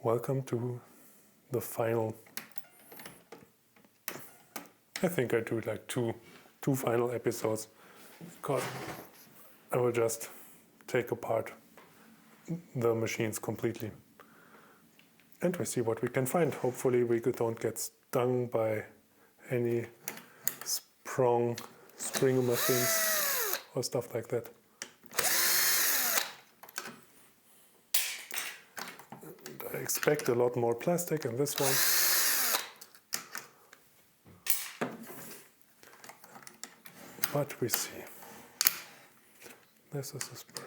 Welcome to the final. I think I do like two final episodes, because I will just take apart the machines completely and we see what we can find. Hopefully we don't get stung by any spring machines or stuff like that. And I expect a lot more plastic in this one. But we see. This is a spur.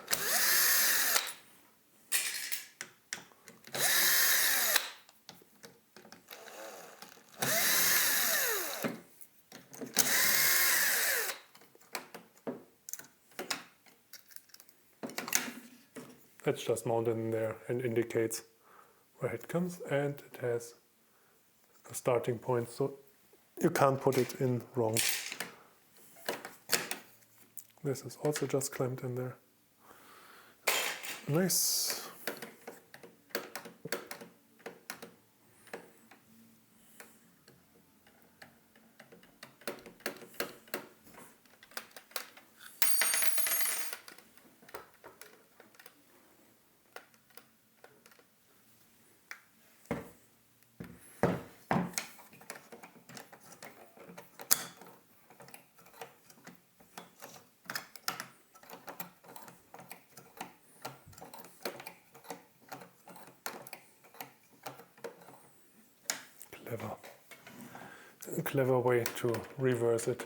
It's just mounted in there and indicates where it comes, and it has a starting point, so you can't put it in wrong. This is also just clamped in there. Nice. A clever way to reverse it.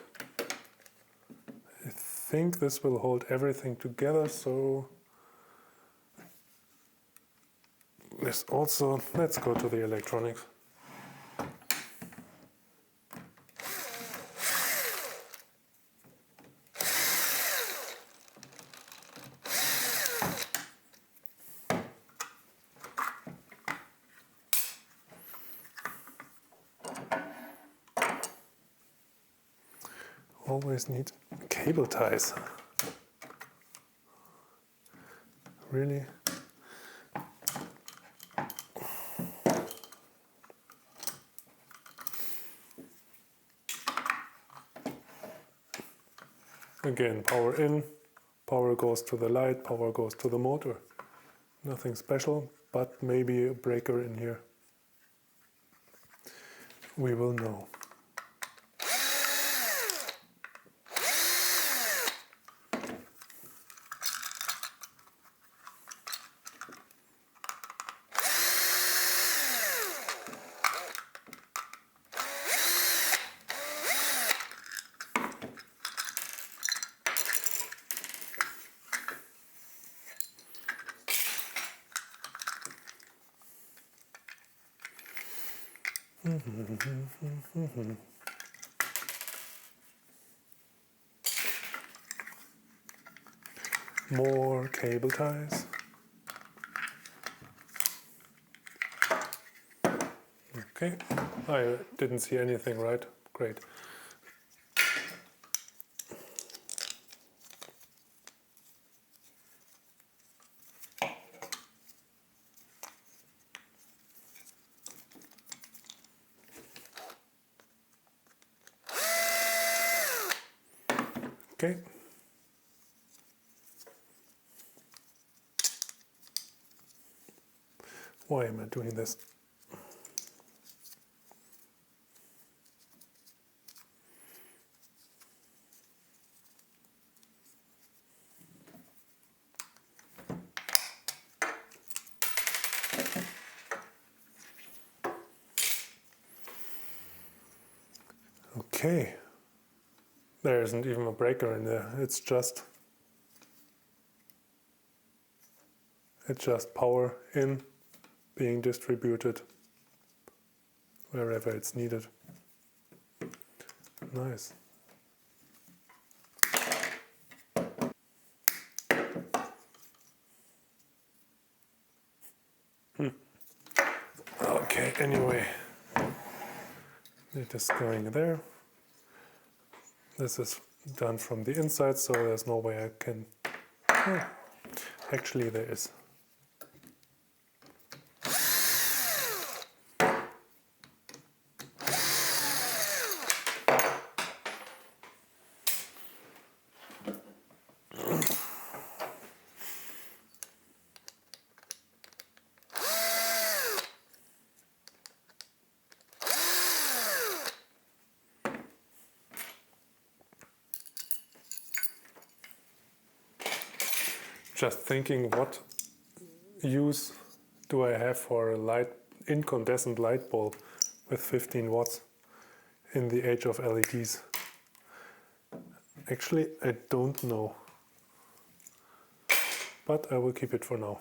I think this will hold everything together, so this also, let's go to the electronics. Always need cable ties. Really? Again, power in, power goes to the light, power goes to the motor. Nothing special, but maybe a breaker in here. We will know. More cable ties. Okay, I didn't see anything, right? Great. Okay. Why am I doing this? Okay. There isn't even a breaker in there. It's just power in, being distributed wherever it's needed. Nice. Okay, anyway, it is going there. This is done from the inside, so there's no way I can... Oh, actually there is. just thinking, what use do I have for a incandescent light bulb with 15 watts in the age of LEDs? Actually, I don't know, but I will keep it for now.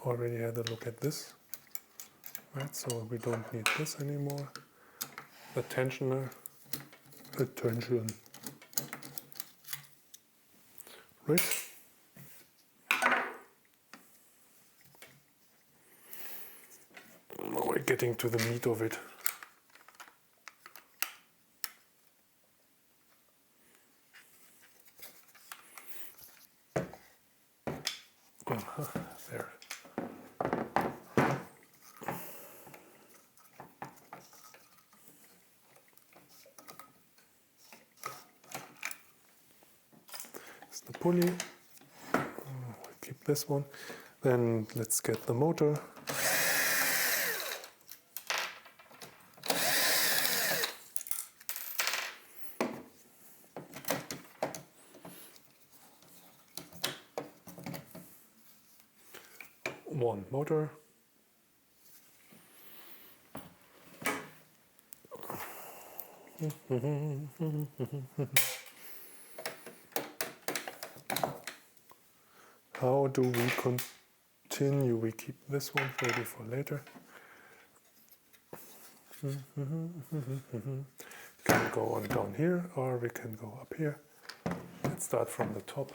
Already had a look at this, right? So we don't need this anymore. The tensioner, attention, right? Now we're getting to the meat of it. There. It's the pulley. We'll keep this one. Then let's get the motor. One motor. How do we continue? We keep this one maybe for later. Can go on down here, or we can go up here. Let's start from the top.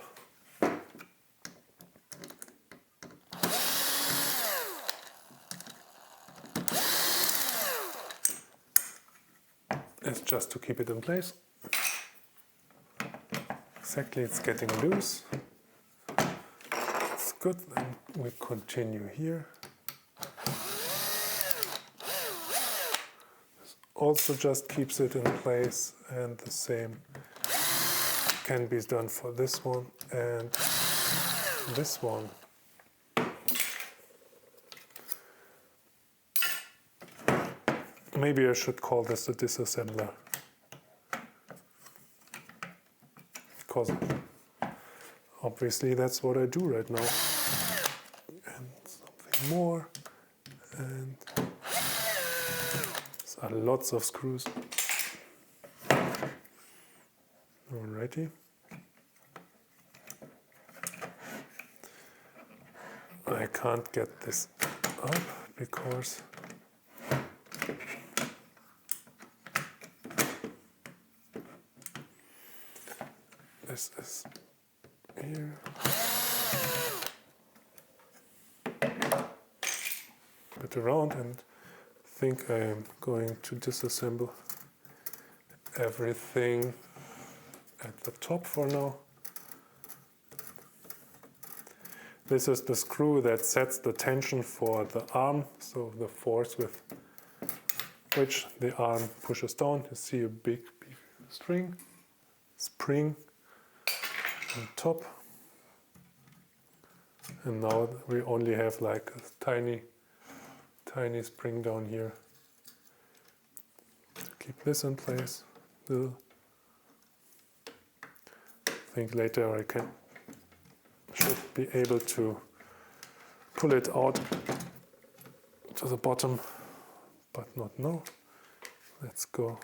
It's just to keep it in place. Exactly, it's getting loose. It's good, then we continue here. This also just keeps it in place, and the same can be done for this one and this one. Maybe I should call this a disassembler, because obviously that's what I do right now. And something more, and there are lots of screws. Alrighty. I can't get this up because this is here. Bit around, and think I am going to disassemble everything at the top for now. This is the screw that sets the tension for the arm, so the force with which the arm pushes down. You see a big spring on top, and now we only have like a tiny spring down here to keep this in place. I think later I should be able to pull it out to the bottom, but not now. Let's go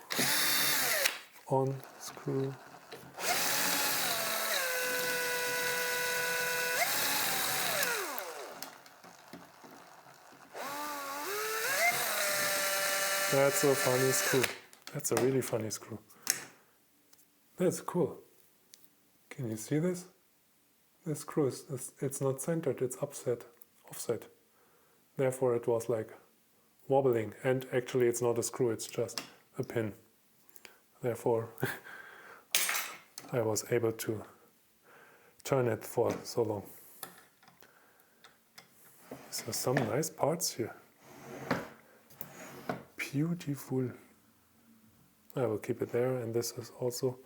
on, screw. That's a funny screw. That's a really funny screw. That's cool. Can you see this? This screw it's not centered, it's offset. Therefore it was like wobbling, and actually it's not a screw, it's just a pin. Therefore I was able to turn it for so long. So some nice parts here. Beautiful. I will keep it there, and this is also...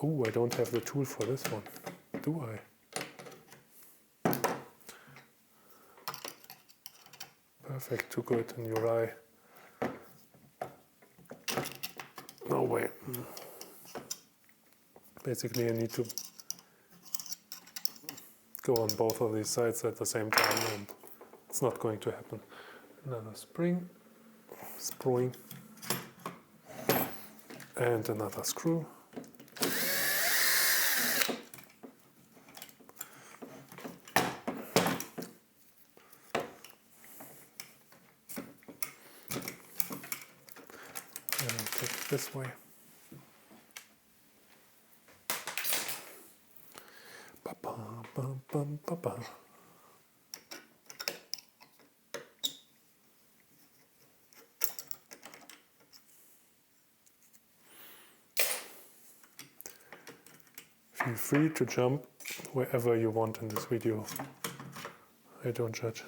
Oh, I don't have the tool for this one, do I? Perfect, to go it in your eye. No way. Basically, I need to go on both of these sides at the same time, and it's not going to happen. Another spring, and another screw. And I'll take it this way. Ba-ba-ba-ba-ba-ba. Feel free to jump wherever you want in this video. I don't judge.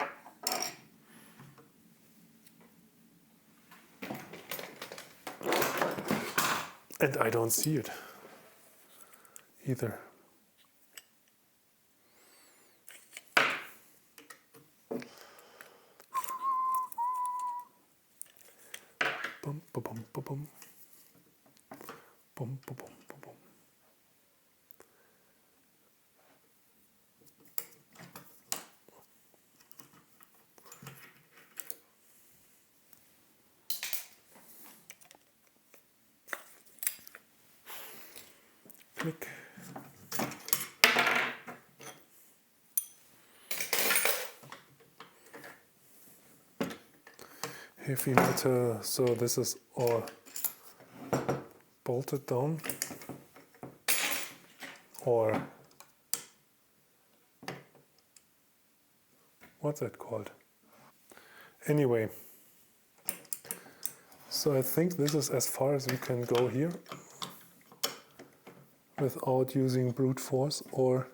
And I don't see it either. Bum, ba, bum, ba, bum. Bum, ba, bum, ba, bum. Click. Heavy metal, so this is all bolted down, or what's that called? Anyway, so I think this is as far as we can go here without using brute force or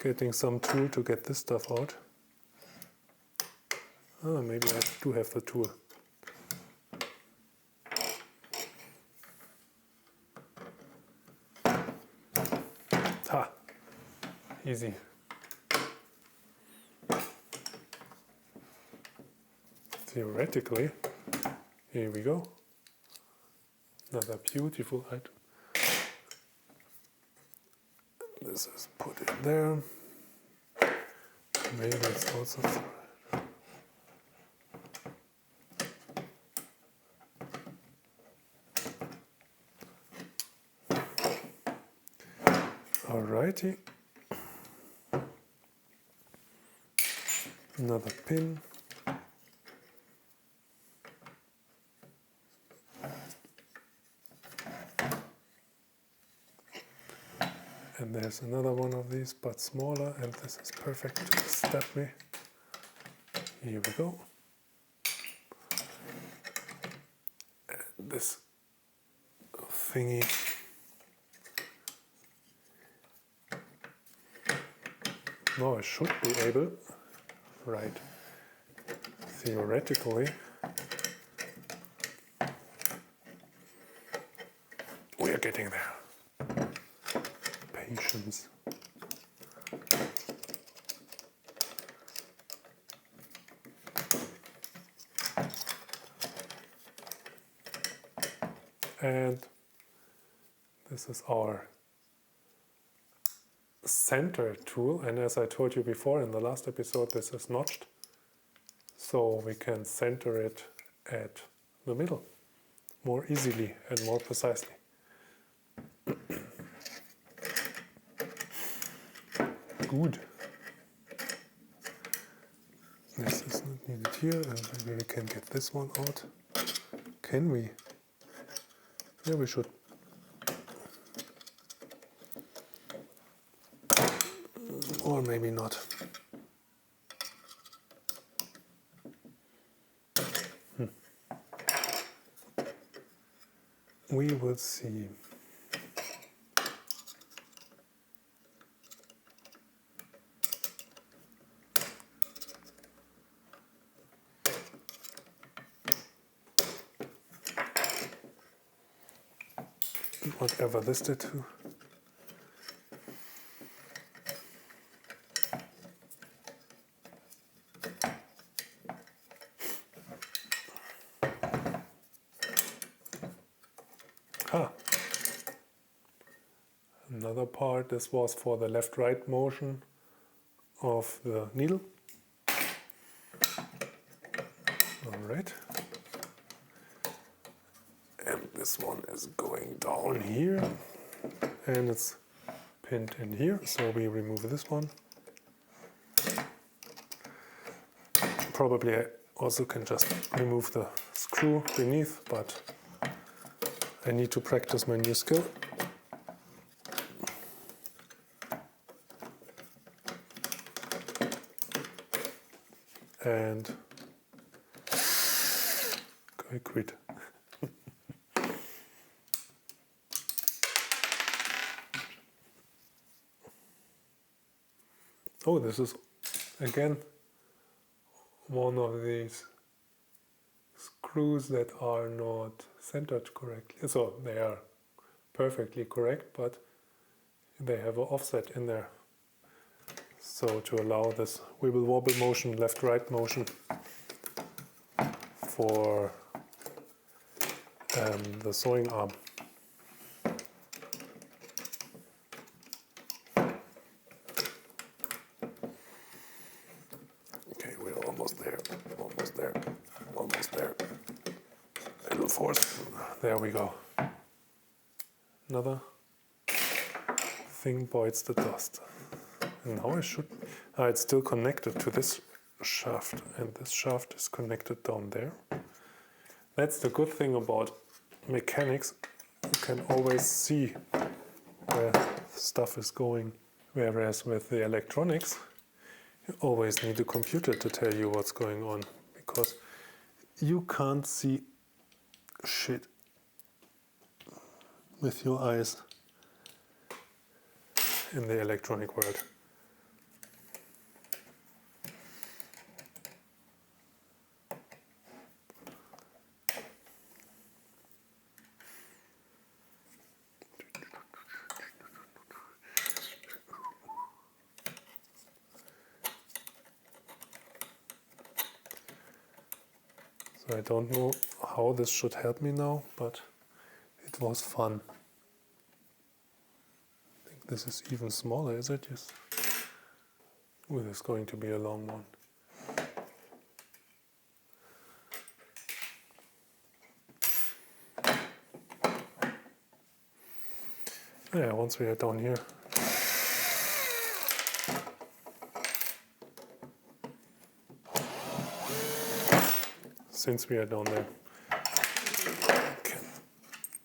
getting some tool to get this stuff out. Oh, maybe I do have the tool. Ha! Easy. Theoretically, here we go. Another beautiful item. This is put in there. Maybe it's also thread. Alrighty. Another pin. And there's another one of these, but smaller, and this is perfect to stab me. Here we go. And this thingy. Now I should be able, right, theoretically, we are getting there. Patience. And this is our center tool, and as I told you before in the last episode, this is notched, so we can center it at the middle more easily and more precisely. Good. This is not needed here, and maybe we can get this one out. Can we? Yeah, we should. Or maybe not. We will see. Whatever this did too. Another part, this was for the left-right motion of the needle. Alright. And this one is going down here, and it's pinned in here, so we remove this one. Probably I also can just remove the screw beneath, but I need to practice my new skill. And I quit. Oh, this is again one of these screws that are not centered correctly. So they are perfectly correct, but they have an offset in there. So to allow this wibble wobble motion, left right motion for the sewing arm. Okay, we're almost there, almost there, almost there. A little force. There we go. Another thing bites the dust. And now I should... it's still connected to this shaft, and this shaft is connected down there. That's the good thing about mechanics. You can always see where stuff is going. Whereas with the electronics, you always need a computer to tell you what's going on, because you can't see shit with your eyes in the electronic world. So I don't know how this should help me now, but it was fun. I think this is even smaller, is it? Yes. Oh, this is going to be a long one. Yeah, once we are down here. Since we are down there, I can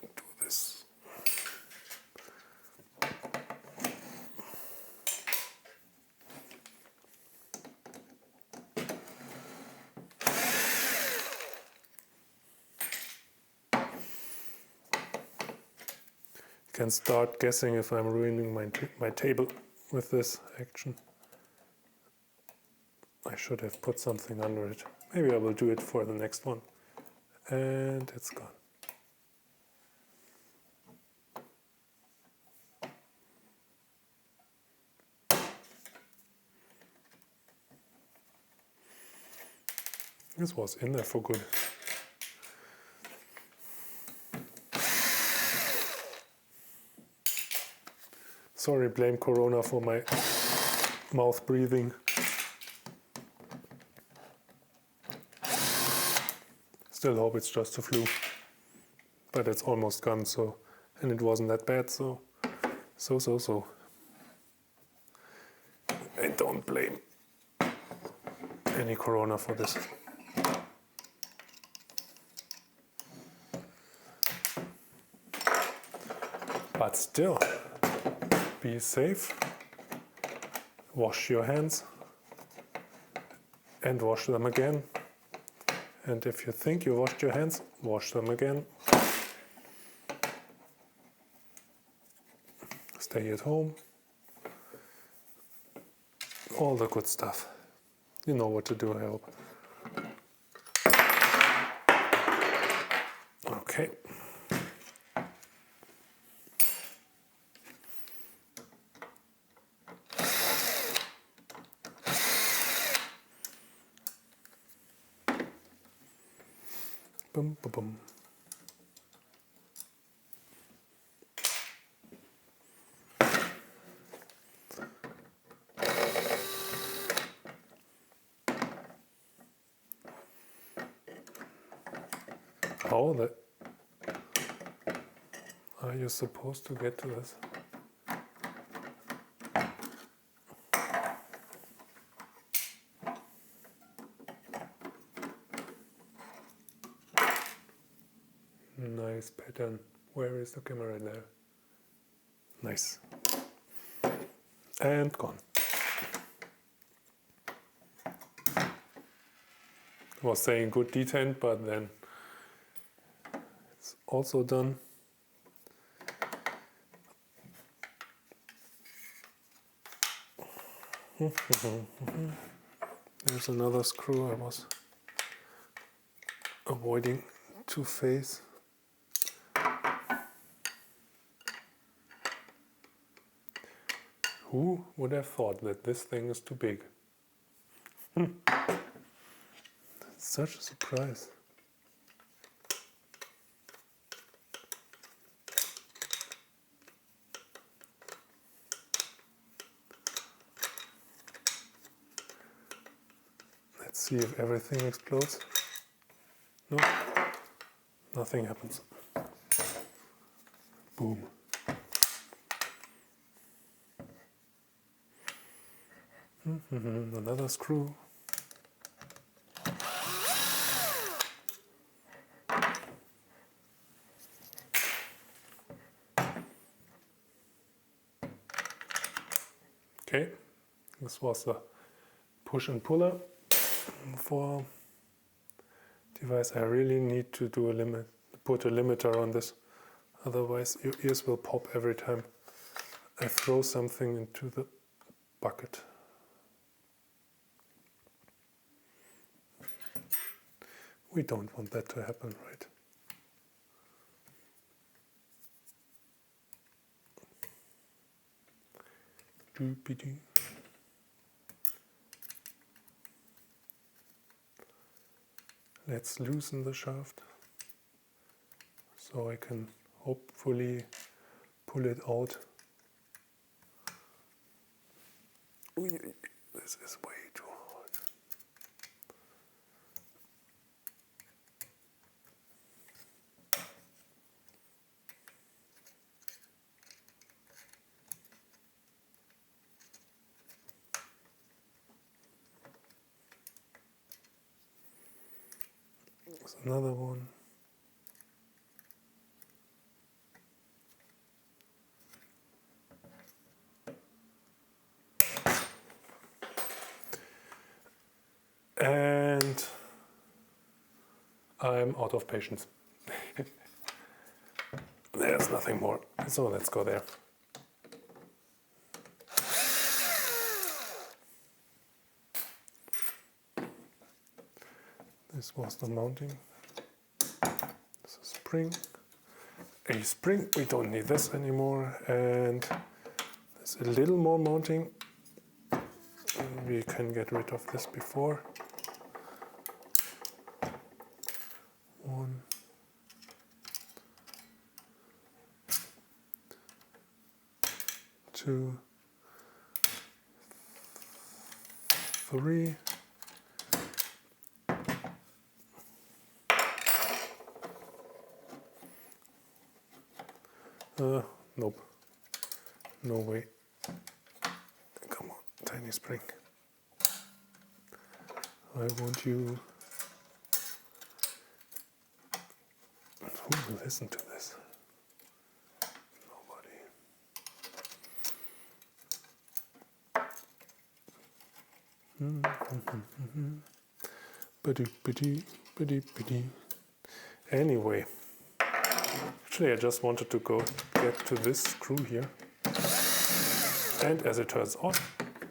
do this. You can start guessing if I'm ruining my table with this action. I should have put something under it. Maybe I will do it for the next one. And it's gone. This was in there for good. Sorry, blame Corona for my mouth breathing. Still hope it's just a flu, but it's almost gone, so, and it wasn't that bad, so. I don't blame any Corona for this. But still, be safe, wash your hands, and wash them again. And if you think you washed your hands, wash them again. Stay at home. All the good stuff. You know what to do, I hope. Okay. Boom, boom, boom. how are you supposed to get to this? Nice pattern. Where is the camera there? Nice. And gone. I was saying good detent, but then it's also done. There's another screw I was avoiding to face. Who would have thought that this thing is too big? Such a surprise. Let's see if everything explodes. No, nothing happens. Boom. Another screw. Okay, this was the push and puller for device. I really need to do a limit, put a limiter on this, otherwise your ears will pop every time I throw something into the bucket. We don't want that to happen, right? Doopy-doo. Let's loosen the shaft so I can hopefully pull it out. This is way too hard. There's another one. And I'm out of patience. There's nothing more, so let's go there. This was the mounting. This is a spring. We don't need this anymore. And there's a little more mounting. We can get rid of this before. 1, 2, 3. Nope. No way. Come on, tiny spring. I want you. Who will listen to this? Nobody. Anyway, actually I just wanted to get to this screw here, and as it turns out,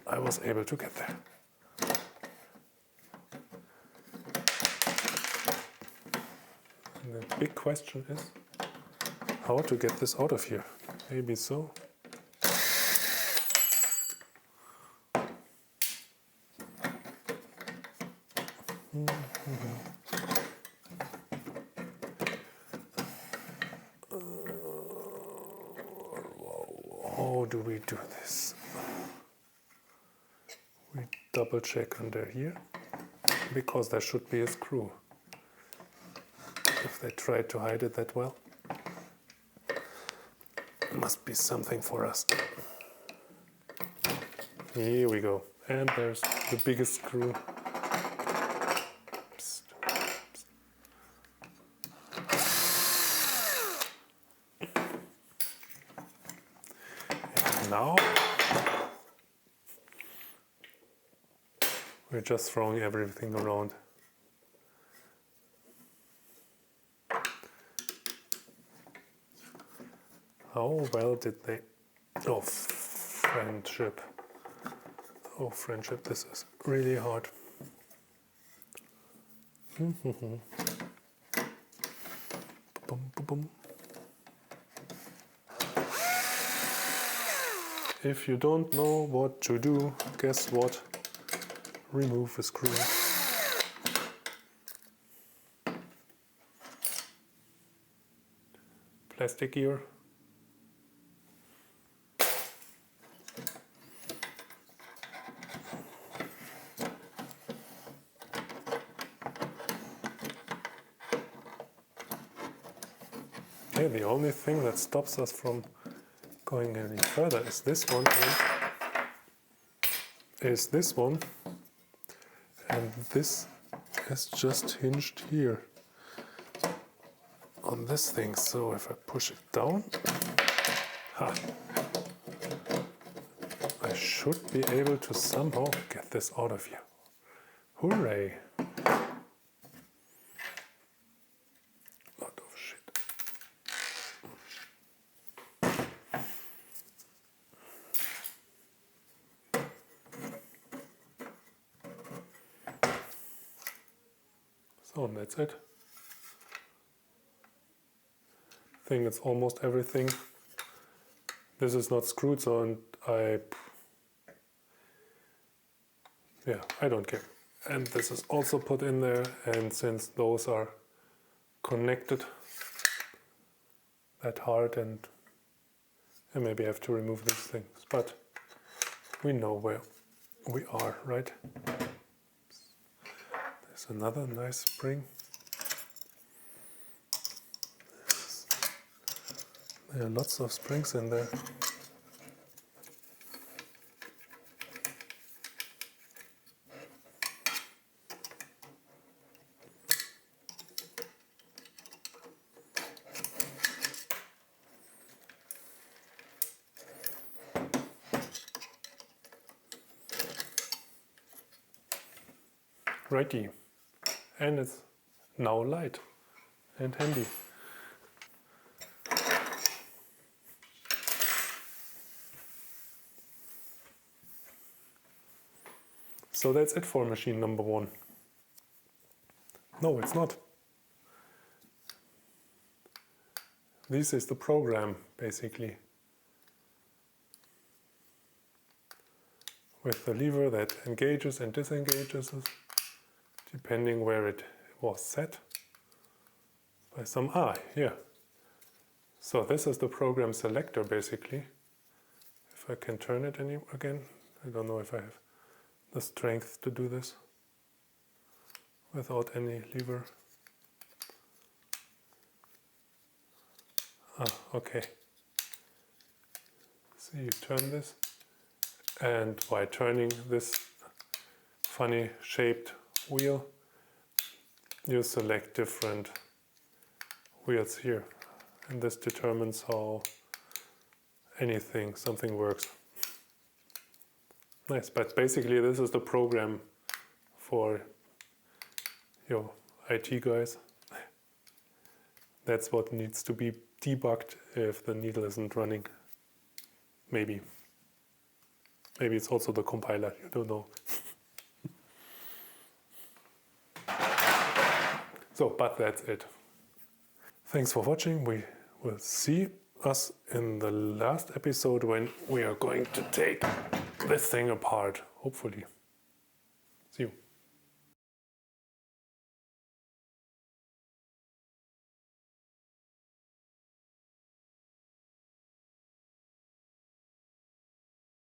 I was able to get there. And the big question is how to get this out of here. Maybe so. How do we do this? We double check under here, because there should be a screw. if they tried to hide it that well. Must be something for us. Here we go. And there's the biggest screw. Psst. Psst. And now we're just throwing everything around. How well did they... Oh, friendship. Oh, friendship, this is really hard. If you don't know what to do, guess what? Remove a screw. Plastic gear. Okay, the only thing that stops us from going any further is this one, and this is just hinged here on this thing. So if I push it down, I should be able to somehow get this out of here. Hooray! Lot of shit. So that's it. I think it's almost everything. This is not screwed, so I don't care. And this is also put in there, and since those are connected that hard, and maybe I have to remove these things, but we know where we are, right? There's another nice spring. There are lots of springs in there. Righty, and it's now light and handy. So that's it for machine number 1. No, it's not. This is the program, basically, with the lever that engages and disengages us, depending where it was set by some here. So this is the program selector, basically. If I can turn it again, I don't know if I have the strength to do this without any lever. Okay. So you turn this, and by turning this funny shaped wheel, you select different wheels here, and this determines how something works. Nice, but basically this is the program for your IT guys. That's what needs to be debugged if the needle isn't running. Maybe it's also the compiler, you don't know. So, but that's it. Thanks for watching. We will see us in the last episode when we are going to take this thing apart, hopefully.